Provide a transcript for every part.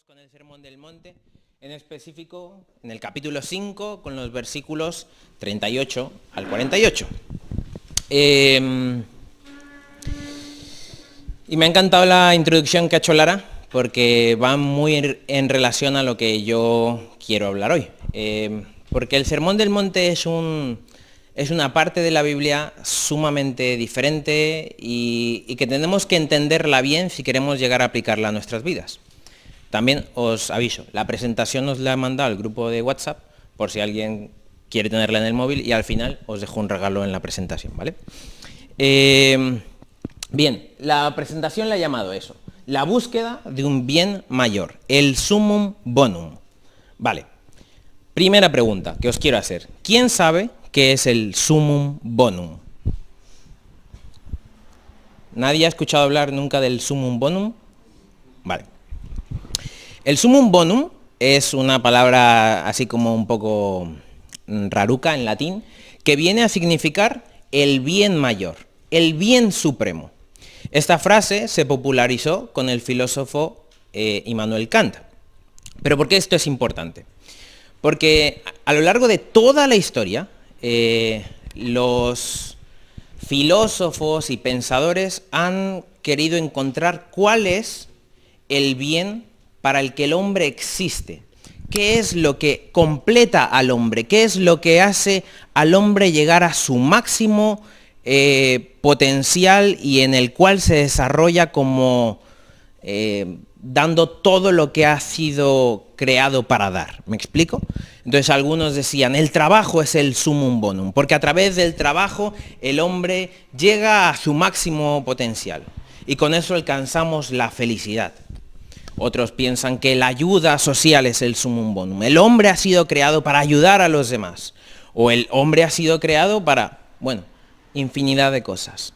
con el Sermón del Monte, en específico en el capítulo 5, con los versículos 38 al 48. Y me ha encantado la introducción que ha hecho Lara, porque va muy en relación a lo que yo quiero hablar hoy. Porque el Sermón del Monte es una parte de la Biblia sumamente diferente y que tenemos que entenderla bien si queremos llegar a aplicarla a nuestras vidas. También os aviso, la presentación os la he mandado al grupo de WhatsApp, por si alguien quiere tenerla en el móvil, y al final os dejo un regalo en la presentación, ¿vale? Bien, la presentación la he llamado eso, la búsqueda de un bien mayor, el sumum bonum. Vale, primera pregunta que os quiero hacer. ¿Quién sabe qué es el sumum bonum? ¿Nadie ha escuchado hablar nunca del sumum bonum? Vale. El sumum bonum es una palabra así como un poco raruca en latín, que viene a significar el bien mayor, el bien supremo. Esta frase se popularizó con el filósofo Immanuel Kant. ¿Pero por qué esto es importante? Porque a lo largo de toda la historia, los filósofos y pensadores han querido encontrar cuál es el bien para el que el hombre existe. ¿Qué es lo que completa al hombre? ¿Qué es lo que hace al hombre llegar a su máximo potencial y en el cual se desarrolla como dando todo lo que ha sido creado para dar? ¿Me explico? Entonces algunos decían, el trabajo es el sumum bonum, porque a través del trabajo el hombre llega a su máximo potencial y con eso alcanzamos la felicidad. Otros piensan que la ayuda social es el sumum bonum. El hombre ha sido creado para ayudar a los demás. O el hombre ha sido creado para, bueno, infinidad de cosas.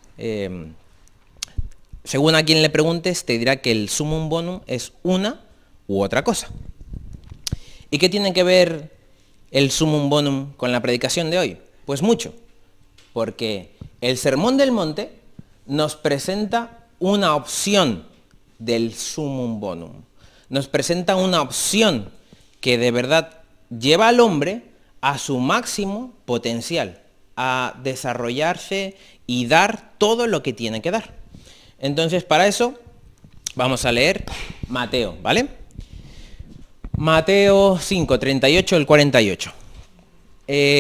Según a quien le preguntes, te dirá que el sumum bonum es una u otra cosa. ¿Y qué tiene que ver el sumum bonum con la predicación de hoy? Pues mucho. Porque el Sermón del Monte nos presenta una opción del sumum bonum. Nos presenta una opción que de verdad lleva al hombre a su máximo potencial, a desarrollarse y dar todo lo que tiene que dar. Entonces, para eso vamos a leer Mateo, ¿vale? Mateo 5, 38 al 48.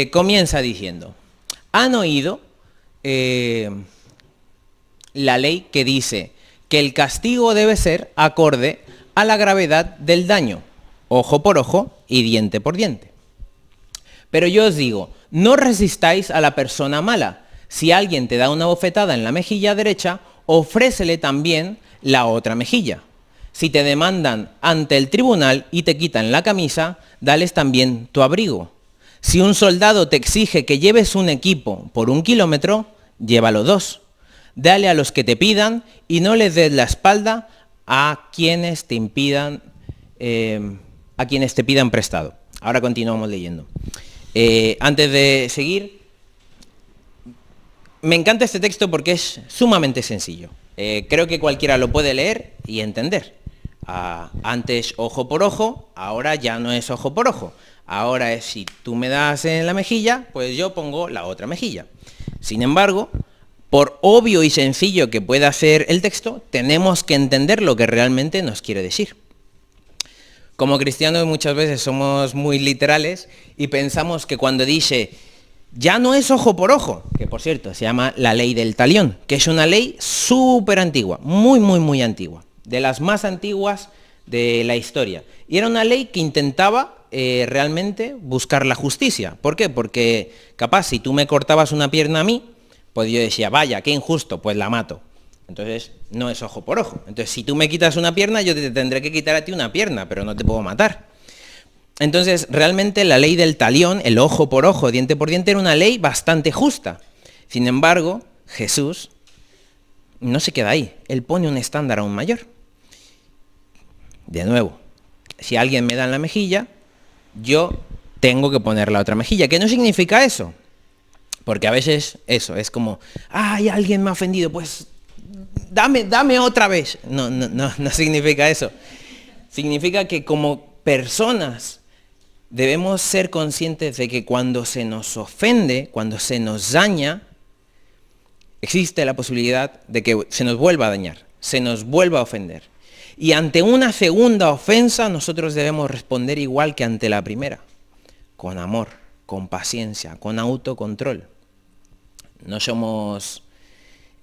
Comienza diciendo, ¿han oído la ley que dice que el castigo debe ser acorde a la gravedad del daño, ojo por ojo y diente por diente? Pero yo os digo, no resistáis a la persona mala. Si alguien te da una bofetada en la mejilla derecha, ofrécele también la otra mejilla. Si te demandan ante el tribunal y te quitan la camisa, dales también tu abrigo. Si un soldado te exige que lleves un equipo por 1 kilómetro, llévalo 2. Dale a los que te pidan y no les des la espalda a quienes te pidan prestado. Ahora continuamos leyendo. Antes de seguir, me encanta este texto porque es sumamente sencillo. Creo que cualquiera lo puede leer y entender. Antes ojo por ojo, ahora ya no es ojo por ojo. Ahora es si tú me das en la mejilla, pues yo pongo la otra mejilla. Sin embargo, por obvio y sencillo que pueda ser el texto, tenemos que entender lo que realmente nos quiere decir. Como cristianos muchas veces somos muy literales y pensamos que cuando dice, ya no es ojo por ojo, que por cierto se llama la ley del talión, que es una ley súper antigua, muy antigua, de las más antiguas de la historia. Y era una ley que intentaba realmente buscar la justicia. ¿Por qué? Porque capaz si tú me cortabas una pierna a mí, pues yo decía, vaya, qué injusto, pues la mato. Entonces, no es ojo por ojo. Entonces, si tú me quitas una pierna, yo te tendré que quitar a ti una pierna, pero no te puedo matar. Entonces, realmente la ley del talión, el ojo por ojo, diente por diente, era una ley bastante justa. Sin embargo, Jesús no se queda ahí. Él pone un estándar aún mayor. De nuevo, si alguien me da en la mejilla, yo tengo que poner la otra mejilla. ¿Qué no significa eso? Porque a veces eso, es como, ¡ay, alguien me ha ofendido! Pues dame otra vez. No significa eso. Significa que como personas debemos ser conscientes de que cuando se nos ofende, cuando se nos daña, existe la posibilidad de que se nos vuelva a dañar, se nos vuelva a ofender. Y ante una segunda ofensa nosotros debemos responder igual que ante la primera, con amor, con paciencia, con autocontrol. No somos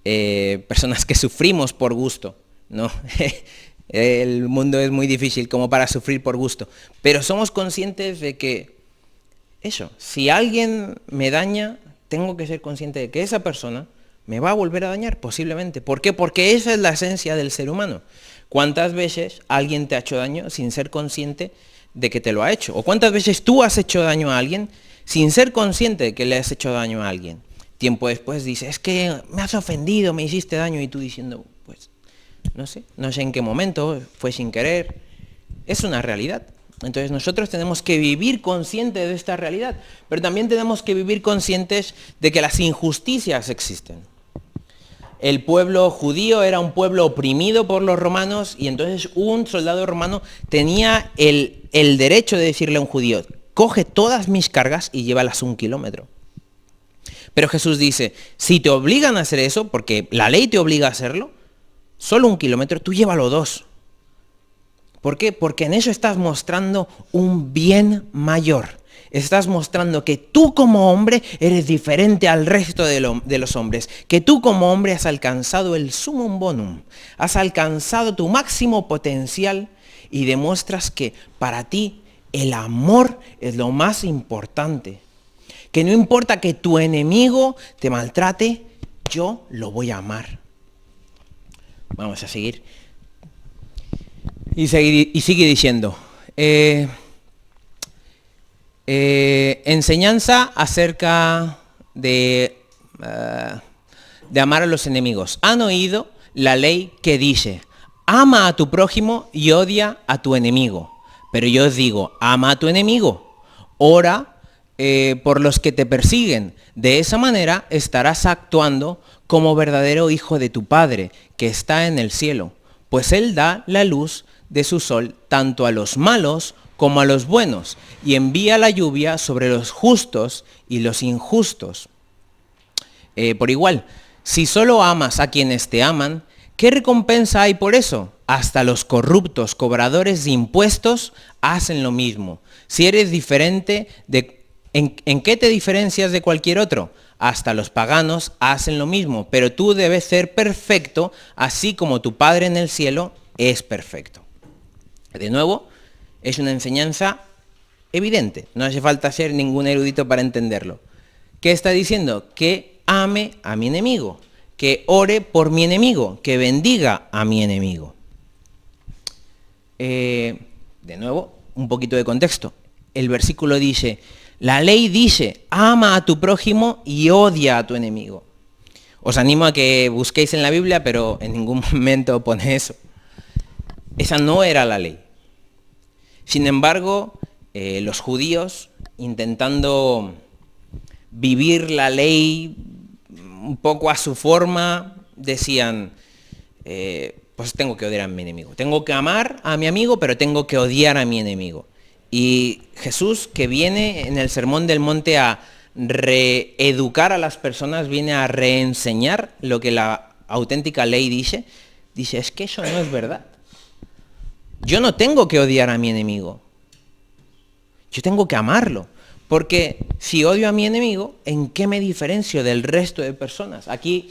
personas que sufrimos por gusto, no. El mundo es muy difícil como para sufrir por gusto, pero somos conscientes de que si alguien me daña, tengo que ser consciente de que esa persona me va a volver a dañar, posiblemente. ¿Por qué? Porque esa es la esencia del ser humano. ¿Cuántas veces alguien te ha hecho daño sin ser consciente de que te lo ha hecho? ¿O cuántas veces tú has hecho daño a alguien sin ser consciente de que le has hecho daño a alguien? Tiempo después dices, es que me has ofendido, me hiciste daño, y tú diciendo, pues, no sé en qué momento, fue sin querer. Es una realidad. Entonces nosotros tenemos que vivir conscientes de esta realidad, pero también tenemos que vivir conscientes de que las injusticias existen. El pueblo judío era un pueblo oprimido por los romanos, y entonces un soldado romano tenía el derecho de decirle a un judío, coge todas mis cargas y llévalas 1 kilómetro. Pero Jesús dice, si te obligan a hacer eso, porque la ley te obliga a hacerlo, solo 1 kilómetro, tú llévalo 2. ¿Por qué? Porque en eso estás mostrando un bien mayor. Estás mostrando que tú como hombre eres diferente al resto de los hombres. Que tú como hombre has alcanzado el sumum bonum. Has alcanzado tu máximo potencial y demuestras que para ti el amor es lo más importante. Que no importa que tu enemigo te maltrate, yo lo voy a amar. Vamos a seguir. Y sigue diciendo, enseñanza acerca de amar a los enemigos. Han oído la ley que dice, ama a tu prójimo y odia a tu enemigo. Pero yo os digo, ama a tu enemigo, ora por los que te persiguen. De esa manera estarás actuando como verdadero hijo de tu Padre, que está en el cielo, pues Él da la luz de su sol tanto a los malos como a los buenos, y envía la lluvia sobre los justos y los injustos. Por igual, si solo amas a quienes te aman, ¿qué recompensa hay por eso? Hasta los corruptos cobradores de impuestos hacen lo mismo. Si eres diferente, ¿en qué te diferencias de cualquier otro? Hasta los paganos hacen lo mismo, pero tú debes ser perfecto, así como tu Padre en el cielo es perfecto. De nuevo, es una enseñanza evidente, no hace falta ser ningún erudito para entenderlo. ¿Qué está diciendo? Que ame a mi enemigo, que ore por mi enemigo, que bendiga a mi enemigo. De nuevo, un poquito de contexto. El versículo dice, la ley dice, ama a tu prójimo y odia a tu enemigo. Os animo a que busquéis en la Biblia, pero en ningún momento pone eso. Esa no era la ley. Sin embargo, los judíos, intentando vivir la ley un poco a su forma, decían, pues tengo que odiar a mi enemigo. Tengo que amar a mi amigo, pero tengo que odiar a mi enemigo. Y Jesús, que viene en el Sermón del Monte a reeducar a las personas, viene a reenseñar lo que la auténtica ley dice, es que eso no es verdad. Yo no tengo que odiar a mi enemigo. Yo tengo que amarlo. Porque si odio a mi enemigo, ¿en qué me diferencio del resto de personas? Aquí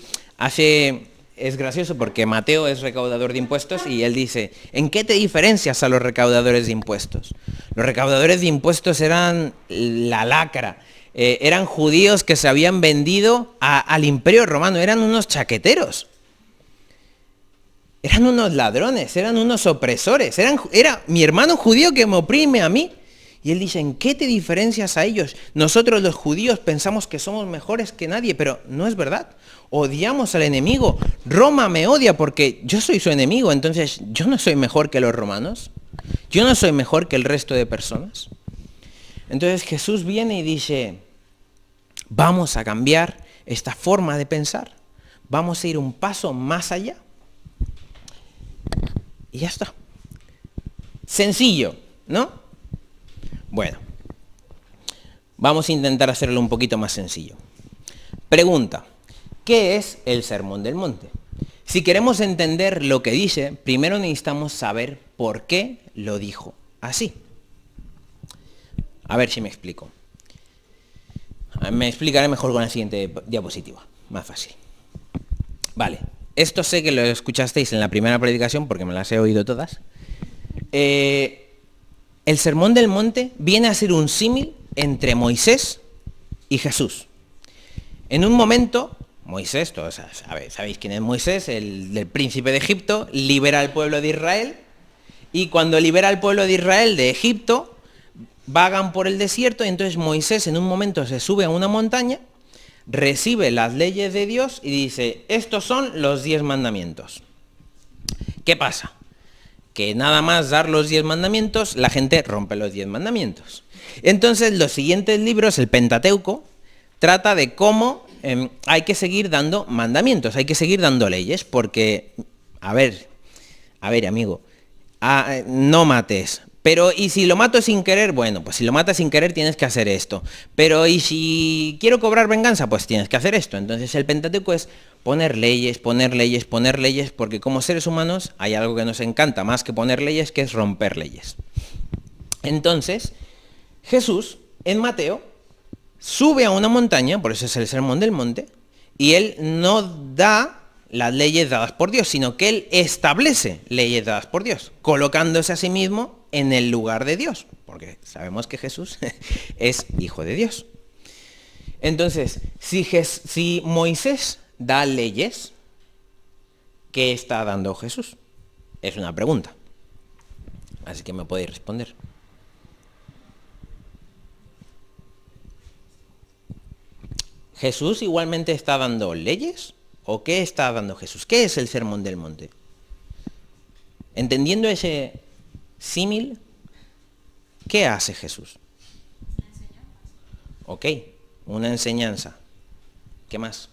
es gracioso porque Mateo es recaudador de impuestos y él dice, ¿en qué te diferencias a los recaudadores de impuestos? Los recaudadores de impuestos eran la lacra. Eran judíos que se habían vendido al imperio romano. Eran unos chaqueteros. Eran unos ladrones, eran unos opresores, era mi hermano judío que me oprime a mí. Y él dice, ¿en qué te diferencias a ellos? Nosotros los judíos pensamos que somos mejores que nadie, pero no es verdad. Odiamos al enemigo. Roma me odia porque yo soy su enemigo, entonces yo no soy mejor que los romanos. Yo no soy mejor que el resto de personas. Entonces Jesús viene y dice, vamos a cambiar esta forma de pensar. Vamos a ir un paso más allá. Y ya está. Sencillo, ¿no? Bueno, vamos a intentar hacerlo un poquito más sencillo. Pregunta, ¿qué es el Sermón del Monte? Si queremos entender lo que dice, primero necesitamos saber por qué lo dijo así. A ver si me explico. Me explicaré mejor con la siguiente diapositiva, más fácil. Vale, esto sé que lo escuchasteis en la primera predicación porque me las he oído todas. El Sermón del Monte viene a ser un símil entre Moisés y Jesús. En un momento, Moisés, todos sabéis quién es Moisés, el del príncipe de Egipto, libera al pueblo de Israel, y cuando libera al pueblo de Israel de Egipto, vagan por el desierto, y entonces Moisés en un momento se sube a una montaña, recibe las leyes de Dios y dice, estos son los 10 mandamientos. ¿Qué pasa? Que nada más dar los 10 mandamientos, la gente rompe los 10 mandamientos. Entonces los siguientes libros, el Pentateuco, trata de cómo hay que seguir dando mandamientos, hay que seguir dando leyes, porque, a ver, amigo, no mates. Pero, ¿y si lo mato sin querer? Bueno, pues si lo matas sin querer tienes que hacer esto. Pero, ¿y si quiero cobrar venganza? Pues tienes que hacer esto. Entonces el Pentateuco es poner leyes, porque como seres humanos hay algo que nos encanta más que poner leyes, que es romper leyes. Entonces, Jesús, en Mateo, sube a una montaña, por eso es el Sermón del Monte, y él no da las leyes dadas por Dios, sino que él establece leyes dadas por Dios, colocándose a sí mismo en el lugar de Dios, porque sabemos que Jesús es hijo de Dios. Entonces, si Moisés da leyes, ¿qué está dando Jesús? Es una pregunta. Así que me podéis responder. ¿Jesús igualmente está dando leyes? ¿O qué está dando Jesús? ¿Qué es el Sermón del Monte? Entendiendo ese símil, ¿qué hace Jesús? Ok, una enseñanza. ¿Qué más?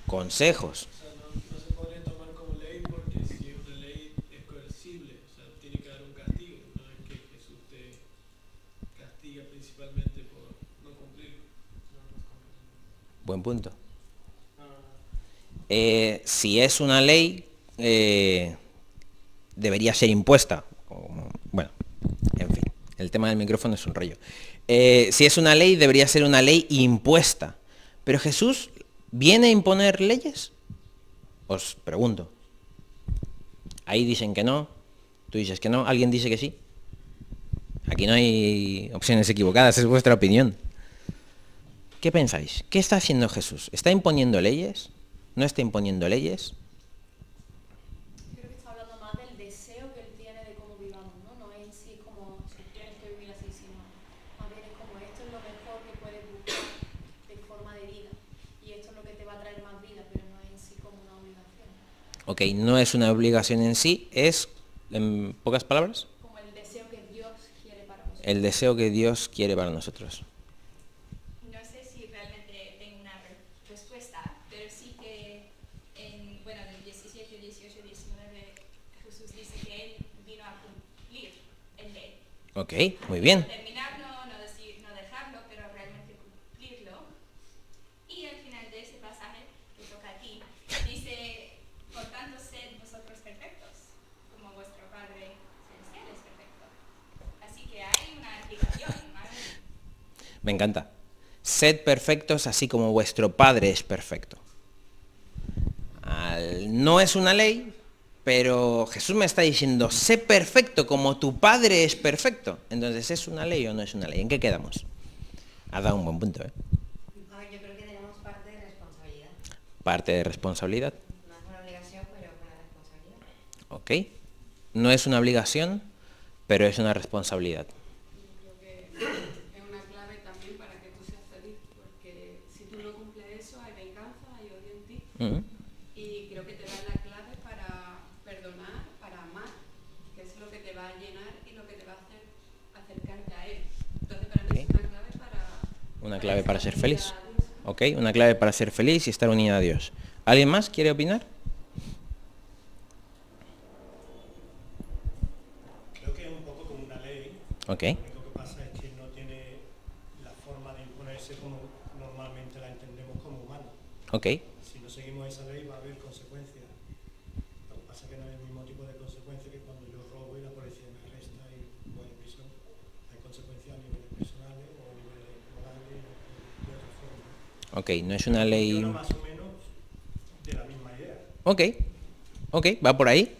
Consejos. O sea, no se podría tomar como ley porque si una ley es coercible, o sea, tiene que dar un castigo. No es que Jesús te castiga principalmente por no cumplirlo. Buen punto. Si es una ley, debería ser impuesta. Bueno, en fin, el tema del micrófono es un rollo. Si es una ley, debería ser una ley impuesta. Pero Jesús viene a imponer leyes. Os pregunto. Ahí dicen que no, tú dices que no, alguien dice que sí. Aquí no hay opciones equivocadas, es vuestra opinión. ¿Qué pensáis? ¿Qué está haciendo Jesús? ¿Está imponiendo leyes? ¿No está imponiendo leyes? Creo que está hablando más del deseo que él tiene de cómo vivamos, ¿no? No es en sí como si tienes que vivir así, sino más bien es como esto es lo mejor que puedes buscar de forma de vida y esto es lo que te va a traer más vida, pero no es en sí como una obligación. Ok, no es una obligación en sí, es, en pocas palabras, Como el deseo que Dios quiere para nosotros. el deseo que Dios quiere para nosotros. No sé si realmente tengo una respuesta, pero sí que en, bueno, en el 17, 18, 19 Jesús dice que él vino a cumplir el ley. Ok, muy bien. No terminarlo, no decir, no dejarlo, pero realmente cumplirlo. Y al final de ese pasaje que toca aquí, dice, por tanto sed vosotros perfectos, como vuestro Padre Celestial es perfecto. Así que hay una aplicación, ¿vale? Me encanta. Sed perfectos así como vuestro Padre es perfecto. No es una ley, pero Jesús me está diciendo, sé perfecto como tu Padre es perfecto. Entonces, ¿es una ley o no es una ley? ¿En qué quedamos? Ha dado un buen punto, ¿eh? A ver, yo creo que tenemos parte de responsabilidad. Parte de responsabilidad. No es una obligación, pero es una responsabilidad. Ok. No es una obligación, pero es una responsabilidad. Yo creo que es una clave también para que tú seas feliz, porque si tú no cumples eso, hay venganza, hay odio en ti. Y creo que te da la clave para perdonar, para amar, que es lo que te va a llenar y lo que te va a hacer acercarte a Él. Entonces, para mí es una clave para... Una clave para ser esa feliz. vida dulce. Ok, una clave para ser feliz y estar unida a Dios. ¿Alguien más quiere opinar? Ok, Lo único que pasa es que no tiene la forma de imponerse como normalmente la entendemos como humana. ok. Si no seguimos esa ley va a haber consecuencias. Lo que pasa es que no es el mismo tipo de consecuencias que cuando yo robo y la policía me arresta y voy a prisión. Hay consecuencias a niveles personales o a niveles morales de otra forma. Ok, no es una ley... Funciona más o menos de la misma idea. Ok, ok, va por ahí.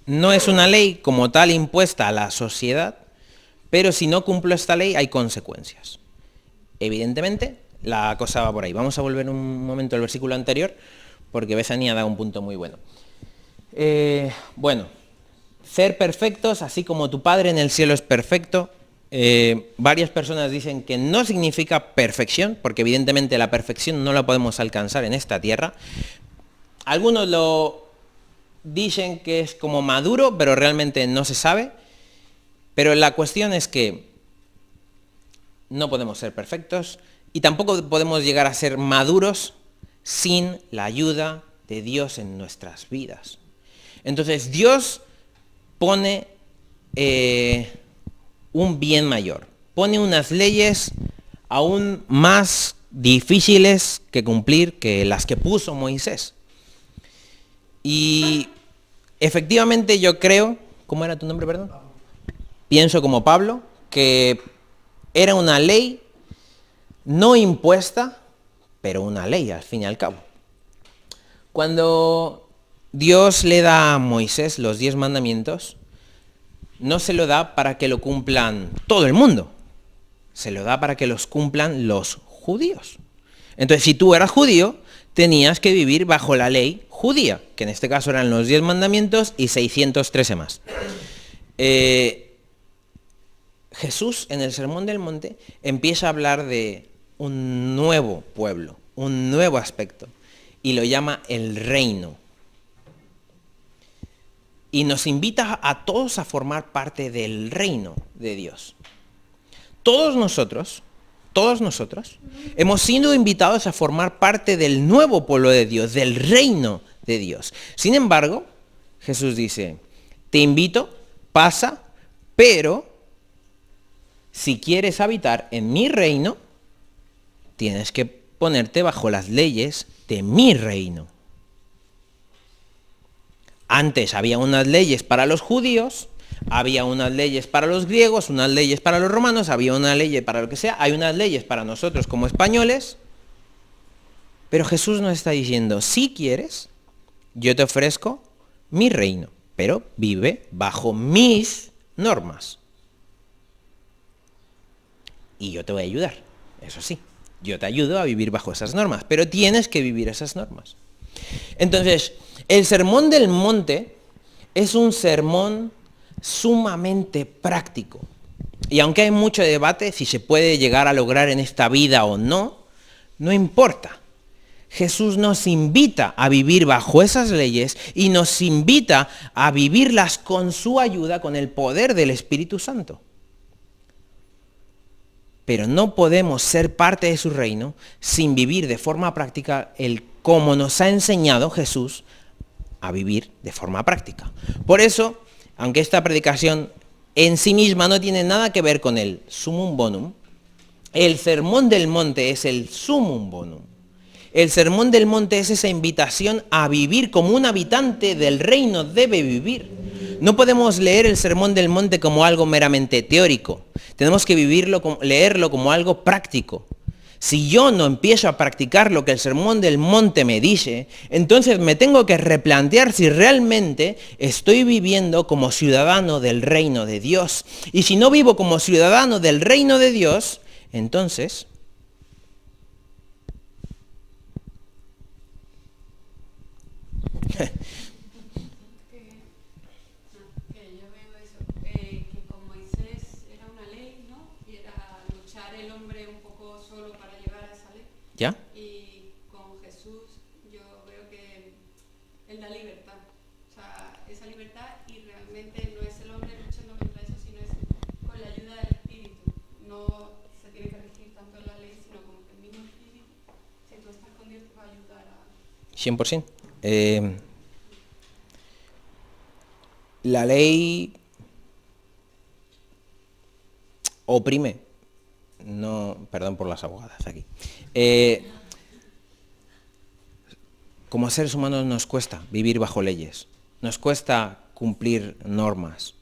No es una ley como tal impuesta a la sociedad, pero si no cumplo esta ley hay consecuencias. Evidentemente, la cosa va por ahí. Vamos a volver un momento al versículo anterior, porque Bethany ha dado un punto muy bueno. Bueno, ser perfectos, así como tu Padre en el cielo es perfecto. Varias personas dicen que no significa perfección, porque evidentemente la perfección no la podemos alcanzar en esta tierra. Algunos lo dicen que es como maduro, pero realmente no se sabe. Pero la cuestión es que no podemos ser perfectos y tampoco podemos llegar a ser maduros sin la ayuda de Dios en nuestras vidas. Entonces Dios pone un bien mayor, pone unas leyes aún más difíciles que cumplir que las que puso Moisés. Y efectivamente yo creo, ¿cómo era tu nombre, perdón? Pienso como Pablo, que era una ley no impuesta, pero una ley al fin y al cabo. Cuando Dios le da a Moisés los 10 mandamientos, no se lo da para que lo cumplan todo el mundo, se lo da para que los cumplan los judíos. Entonces, si tú eras judío, tenías que vivir bajo la ley judía, que en este caso eran los 10 mandamientos y 613 más. Jesús en el Sermón del Monte empieza a hablar de un nuevo pueblo, un nuevo aspecto, y lo llama el reino. Y nos invita a todos a formar parte del reino de Dios. Todos nosotros hemos sido invitados a formar parte del nuevo pueblo de Dios, del reino de Dios. Sin embargo, Jesús dice, te invito, pasa, pero si quieres habitar en mi reino, tienes que ponerte bajo las leyes de mi reino. Antes había unas leyes para los judíos, había unas leyes para los griegos, unas leyes para los romanos, había una ley para lo que sea, hay unas leyes para nosotros como españoles, pero Jesús nos está diciendo, si quieres, yo te ofrezco mi reino, pero vive bajo mis normas. Y yo te voy a ayudar, eso sí, yo te ayudo a vivir bajo esas normas, pero tienes que vivir esas normas. Entonces, el Sermón del Monte es un sermón sumamente práctico. Y aunque hay mucho debate si se puede llegar a lograr en esta vida o no, no importa. Jesús nos invita a vivir bajo esas leyes y nos invita a vivirlas con su ayuda, con el poder del Espíritu Santo. Pero no podemos ser parte de su reino sin vivir de forma práctica el cómo nos ha enseñado Jesús a vivir de forma práctica. Por eso, aunque esta predicación en sí misma no tiene nada que ver con el sumum bonum, el Sermón del Monte es el sumum bonum. El Sermón del Monte es esa invitación a vivir como un habitante del reino debe vivir. No podemos leer el Sermón del Monte como algo meramente teórico. Tenemos que leerlo como algo práctico. Si yo no empiezo a practicar lo que el Sermón del Monte me dice, entonces me tengo que replantear si realmente estoy viviendo como ciudadano del reino de Dios. Y si no vivo como ciudadano del reino de Dios, entonces que yo veo eso, que con Moisés era una ley, ¿no? Y era luchar el hombre un poco solo para llegar a esa ley. ¿ya? Y con Jesús yo veo que Él da libertad. O sea, esa libertad y realmente no es el hombre luchando contra eso, sino es con la ayuda del Espíritu. No se tiene que regir tanto la ley, sino como que el mismo Espíritu, si tú estás con Dios, te va a ayudar a... 100%. La ley oprime. No, perdón por las abogadas aquí. Como seres humanos nos cuesta vivir bajo leyes, nos cuesta cumplir normas.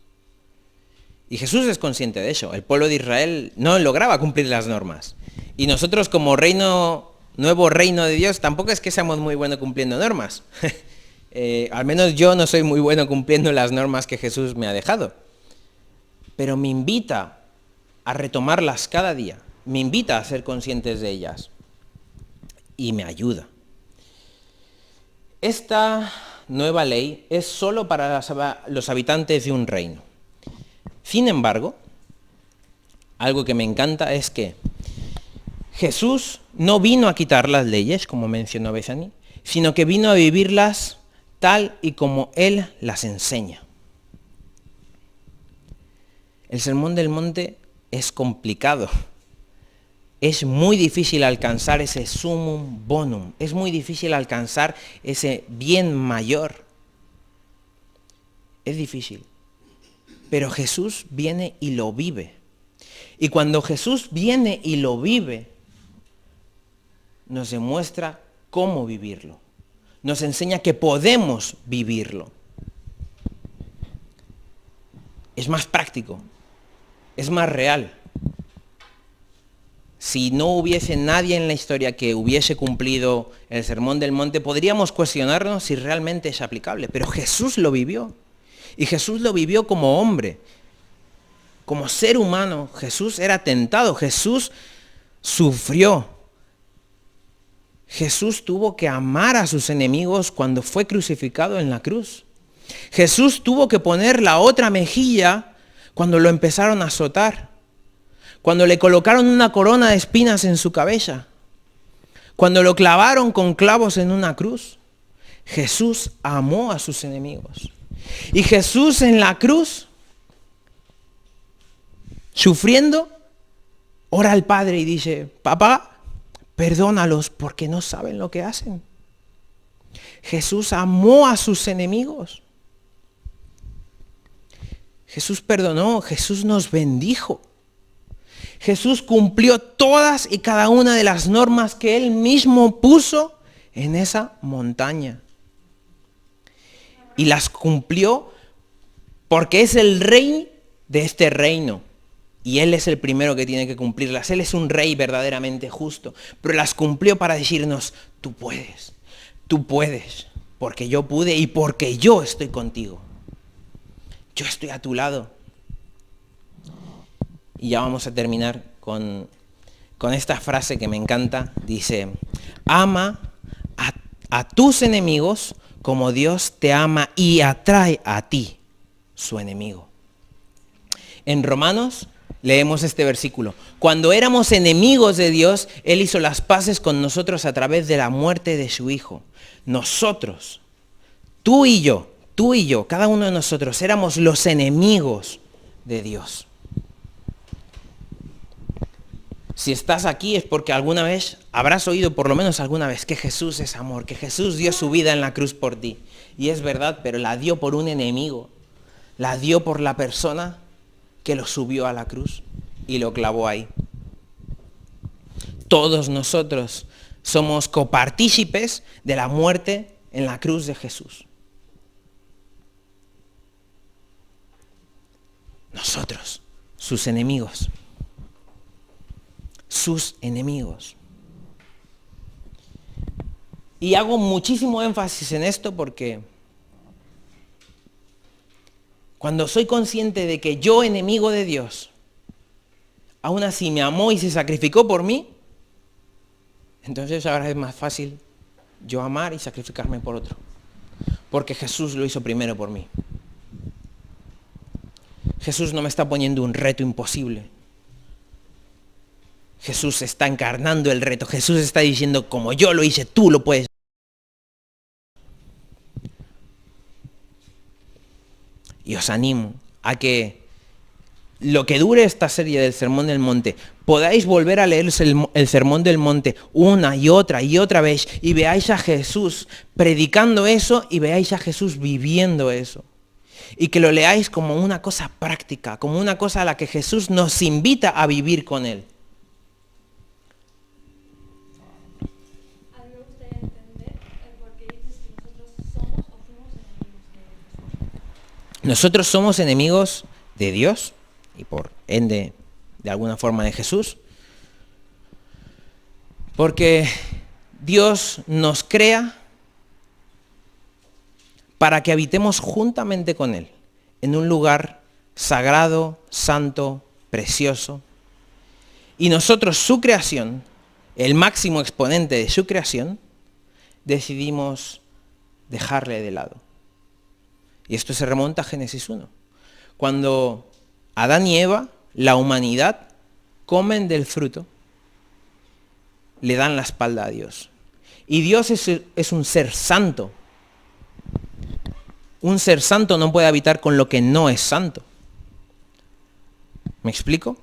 Y Jesús es consciente de eso. El pueblo de Israel no lograba cumplir las normas. Y nosotros como nuevo reino de Dios, tampoco es que seamos muy buenos cumpliendo normas. Al menos yo no soy muy bueno cumpliendo las normas que Jesús me ha dejado. Pero me invita a retomarlas cada día. Me invita a ser conscientes de ellas. Y me ayuda. Esta nueva ley es solo para los habitantes de un reino. Sin embargo, algo que me encanta es que Jesús no vino a quitar las leyes, como mencionó Bethany, sino que vino a vivirlas tal y como Él las enseña. El Sermón del Monte es complicado. Es muy difícil alcanzar ese sumum bonum. Es muy difícil alcanzar ese bien mayor. Es difícil. Pero Jesús viene y lo vive. Y cuando Jesús viene y lo vive, nos demuestra cómo vivirlo. Nos enseña que podemos vivirlo. Es más práctico. Es más real. Si no hubiese nadie en la historia que hubiese cumplido el Sermón del Monte, podríamos cuestionarnos si realmente es aplicable. Pero Jesús lo vivió. Y Jesús lo vivió como hombre. Como ser humano, Jesús era tentado. Jesús sufrió. Jesús tuvo que amar a sus enemigos cuando fue crucificado en la cruz. Jesús tuvo que poner la otra mejilla cuando lo empezaron a azotar. Cuando le colocaron una corona de espinas en su cabeza, cuando lo clavaron con clavos en una cruz, Jesús amó a sus enemigos. Y Jesús en la cruz, sufriendo, ora al Padre y dice, Papá, perdónalos porque no saben lo que hacen. Jesús amó a sus enemigos. Jesús perdonó, Jesús nos bendijo. Jesús cumplió todas y cada una de las normas que Él mismo puso en esa montaña. Y las cumplió porque es el rey de este reino. Y Él es el primero que tiene que cumplirlas. Él es un rey verdaderamente justo. Pero las cumplió para decirnos, tú puedes, porque yo pude y porque yo estoy contigo. Yo estoy a tu lado. Y ya vamos a terminar con esta frase que me encanta. Dice, ama a tus enemigos como Dios te ama y atrae a ti, su enemigo. En Romanos leemos este versículo. Cuando éramos enemigos de Dios, Él hizo las paces con nosotros a través de la muerte de su Hijo. Nosotros, tú y yo, cada uno de nosotros, éramos los enemigos de Dios. Si estás aquí es porque alguna vez habrás oído, por lo menos alguna vez, que Jesús es amor, que Jesús dio su vida en la cruz por ti. Y es verdad, pero la dio por un enemigo. La dio por la persona que lo subió a la cruz y lo clavó ahí. Todos nosotros somos copartícipes de la muerte en la cruz de Jesús. Nosotros, sus enemigos. Sus enemigos. Y hago muchísimo énfasis en esto porque cuando soy consciente de que yo, enemigo de Dios, aún así me amó y se sacrificó por mí, entonces ahora es más fácil yo amar y sacrificarme por otro. Porque Jesús lo hizo primero por mí. Jesús no me está poniendo un reto imposible. Jesús está encarnando el reto. Jesús está diciendo, como yo lo hice, tú lo puedes. Y os animo a que lo que dure esta serie del Sermón del Monte, podáis volver a leer el Sermón del Monte una y otra vez y veáis a Jesús predicando eso y veáis a Jesús viviendo eso. y que lo leáis como una cosa práctica, como una cosa a la que Jesús nos invita a vivir con Él. A mí me gustaría entender por qué dices que nosotros somos o fuimos enemigos de Jesús. Nosotros somos enemigos de Dios y por ende, de alguna forma, de Jesús, porque Dios nos crea para que habitemos juntamente con Él, en un lugar sagrado, santo, precioso. Y nosotros, su creación, el máximo exponente de su creación, decidimos dejarle de lado. Y esto se remonta a Génesis 1. Cuando Adán y Eva, la humanidad, comen del fruto, le dan la espalda a Dios. Y Dios es un ser santo. Un ser santo no puede habitar con lo que no es santo. ¿Me explico?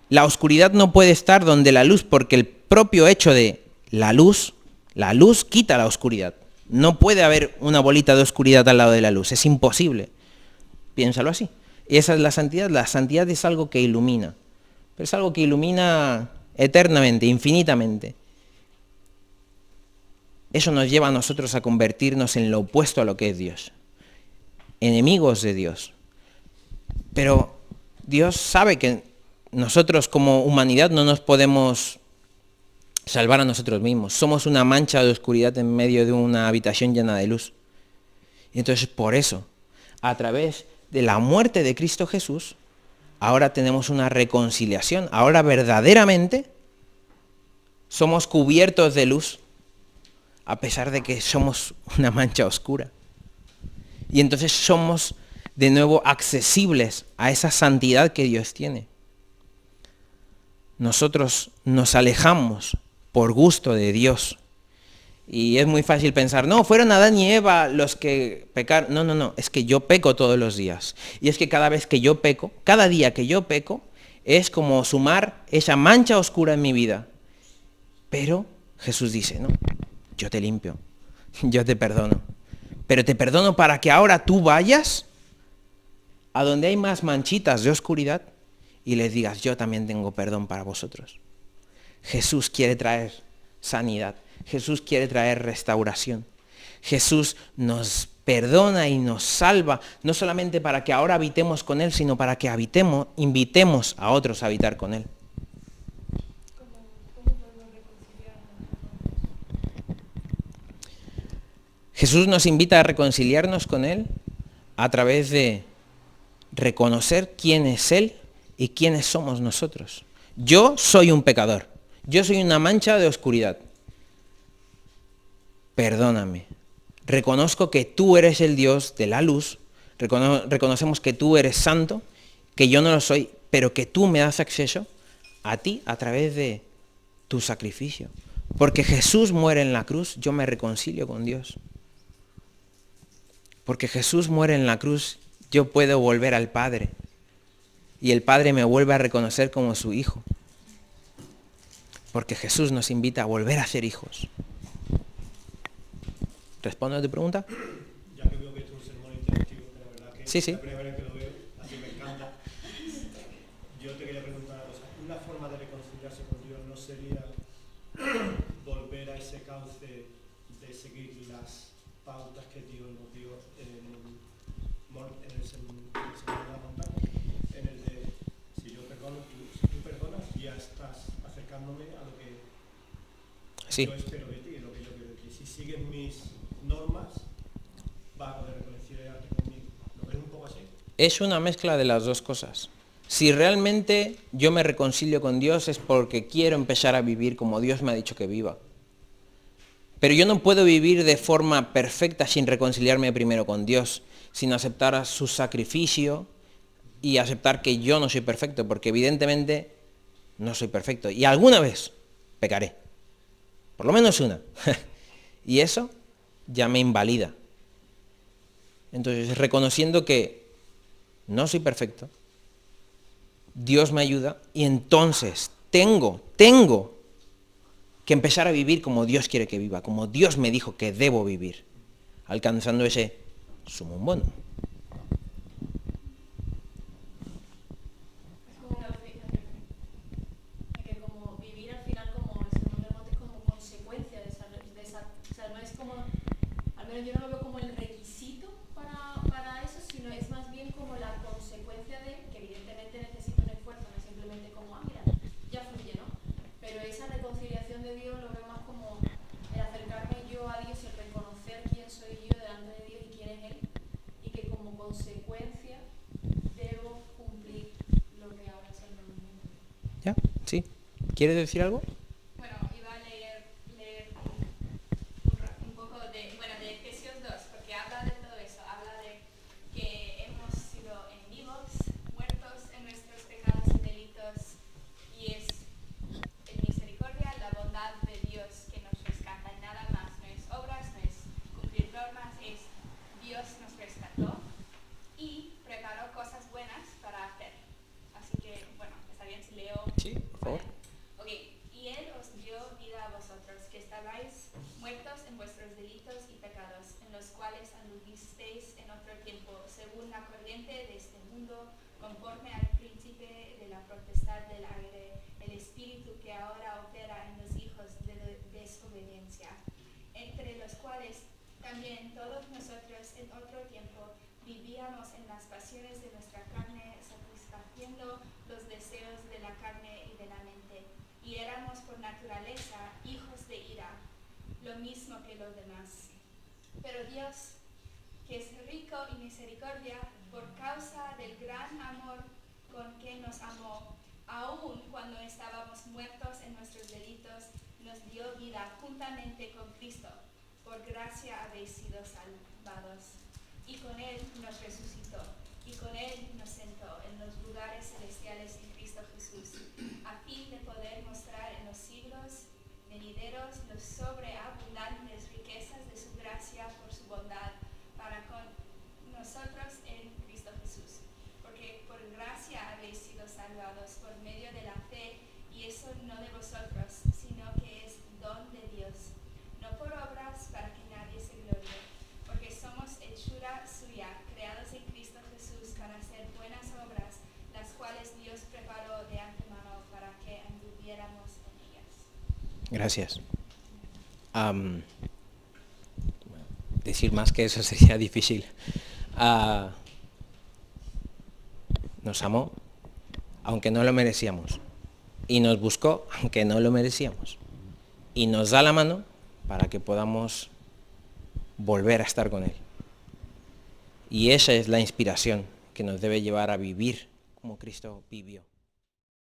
La oscuridad no puede estar donde la luz, porque el propio hecho de la luz quita la oscuridad. No puede haber una bolita de oscuridad al lado de la luz, es imposible. Piénsalo así. Y esa es la santidad. La santidad es algo que ilumina, pero es algo que ilumina eternamente, infinitamente. Eso nos lleva a nosotros a convertirnos en lo opuesto a lo que es Dios. Enemigos de Dios. Pero Dios sabe que nosotros como humanidad no nos podemos salvar a nosotros mismos. Somos una mancha de oscuridad en medio de una habitación llena de luz. Y entonces por eso, a través de la muerte de Cristo Jesús, ahora tenemos una reconciliación. Ahora verdaderamente somos cubiertos de luz, a pesar de que somos una mancha oscura. Y entonces somos de nuevo accesibles a esa santidad que Dios tiene. Nosotros nos alejamos por gusto de Dios. Y es muy fácil pensar, no, fueron Adán y Eva los que pecaron. No, es que yo peco todos los días. Y es que cada vez que yo peco, cada día que yo peco, es como sumar esa mancha oscura en mi vida. Pero Jesús dice, no, yo te limpio, yo te perdono. Pero te perdono para que ahora tú vayas a donde hay más manchitas de oscuridad y les digas, yo también tengo perdón para vosotros. Jesús quiere traer sanidad. Jesús quiere traer restauración. Jesús nos perdona y nos salva, no solamente para que ahora habitemos con Él, sino para que invitemos a otros a habitar con Él. ¿Cómo podemos reconciliarnos? Jesús nos invita a reconciliarnos con Él a través de reconocer quién es Él y quiénes somos nosotros. Yo soy un pecador. Yo soy una mancha de oscuridad. Perdóname. Reconozco que tú eres el Dios de la luz. Reconocemos que tú eres santo, que yo no lo soy, pero que tú me das acceso a ti a través de tu sacrificio. Porque Jesús muere en la cruz, yo me reconcilio con Dios. Porque Jesús muere en la cruz, yo puedo volver al Padre. Y el Padre me vuelve a reconocer como su hijo. Porque Jesús nos invita a volver a ser hijos. ¿Respondo a tu pregunta? Ya que veo que es un sermón interactivo, que la verdad que Sí. es la primera vez que lo veo, así me encanta. Yo te quería preguntar una cosa. Una forma de reconciliarse con Dios no sería volver a ese cauce de seguir las pautas que Dios nos dio en el sermón de la montaña, en el de si yo perdono, si tú perdonas, ya estás acercándome a lo que Sí. yo espero de ti, lo que yo quiero de ti. Si sigues mis normas, vas a poder reconciliarte conmigo. ¿Lo ves un poco así? Es una mezcla de las dos cosas. Si realmente yo me reconcilio con Dios es porque quiero empezar a vivir como Dios me ha dicho que viva. Pero yo no puedo vivir de forma perfecta sin reconciliarme primero con Dios, sin aceptar su sacrificio y aceptar que yo no soy perfecto, porque evidentemente no soy perfecto. Y alguna vez pecaré. Por lo menos una. Y eso ya me invalida. Entonces, reconociendo que no soy perfecto, Dios me ayuda y entonces tengo que empezar a vivir como Dios quiere que viva, como Dios me dijo que debo vivir, alcanzando ese sumum bonum. ¿Sí? ¿Quieres decir algo? Bueno, iba a leer un poco de Efesios 2, porque habla de todo eso, habla de que hemos sido enemigos, muertos en nuestros pecados y delitos, y es en misericordia la bondad de Dios que nos rescata, y nada más, no es obras, no es cumplir normas, es Dios nos rescató y preparó cosas buenas para hacer. Así que, bueno, está bien si leo. Sí, por favor. Ok, y Él os dio vida a vosotros, que estabais muertos en vuestros delitos y pecados, en los cuales anduvisteis en otro tiempo, según la corriente de este mundo, conforme al príncipe de la potestad del aire, el espíritu que ahora opera en los hijos de desobediencia, entre los cuales también todos nosotros en otro tiempo vivíamos en las pasiones de nuestra carne, satisfaciendo los deseos de la carne y de la mente, y éramos por naturaleza hijos de ira, lo mismo que los demás. Pero Dios, que es rico en misericordia, por causa del gran amor con que nos amó, aun cuando estábamos muertos en nuestros delitos, nos dio vida juntamente con Cristo. Por gracia habéis sido salvados. Y con Él nos resucitó, y con Él nos sentó en los lugares celestiales en Cristo Jesús, a fin de poder mostrar en los siglos venideros las sobreabundantes riquezas de su gracia por su bondad para con nosotros en Cristo Jesús. Porque por gracia habéis sido salvados por medio de la fe, y eso no de vosotros, sino que es don de Dios, no por obras para que nadie se glorie, porque somos hechura suya, creados en Cristo Jesús para hacer buenas obras, las cuales Dios preparó de antemano para que anduviéramos en ellas. Gracias. Decir más que eso sería difícil. Nos amó, aunque no lo merecíamos. Y nos buscó, aunque no lo merecíamos. Y nos da la mano para que podamos volver a estar con Él. Y esa es la inspiración que nos debe llevar a vivir como Cristo vivió.